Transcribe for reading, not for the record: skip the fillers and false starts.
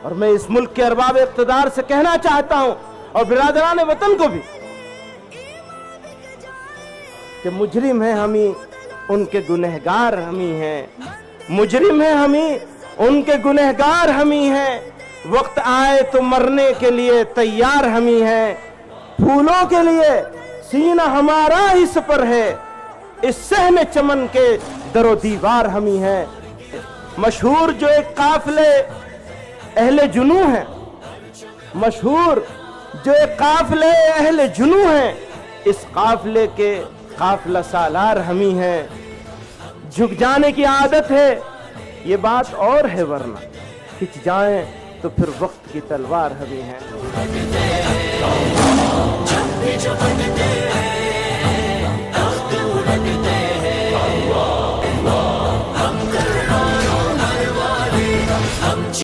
اور میں اس ملک کے ارباب اقتدار سے کہنا چاہتا ہوں اور برادران وطن کو بھی کہ مجرم ہیں ہم ہی، ان کے گنہگار ہم ہی ہیں، مجرم ہیں ہم ہی، ان کے گنہگار ہم ہی ہیں، وقت آئے تو مرنے کے لیے تیار ہم ہی ہیں، پھولوں کے لیے سینہ ہمارا ہی سپر ہے، اس صحن چمن کے در و دیوار ہم ہی ہیں۔ مشہور جو ایک قافلے اہل جنوں ہیں، مشہور جو ایک قافلے اہل جنوں ہیں، اس قافلے کے قافلہ سالار ہم ہی ہیں۔ جھک جانے کی عادت ہے یہ بات اور ہے، ورنہ کھچ جائیں تو پھر وقت کی تلوار ہم ہی ہیں۔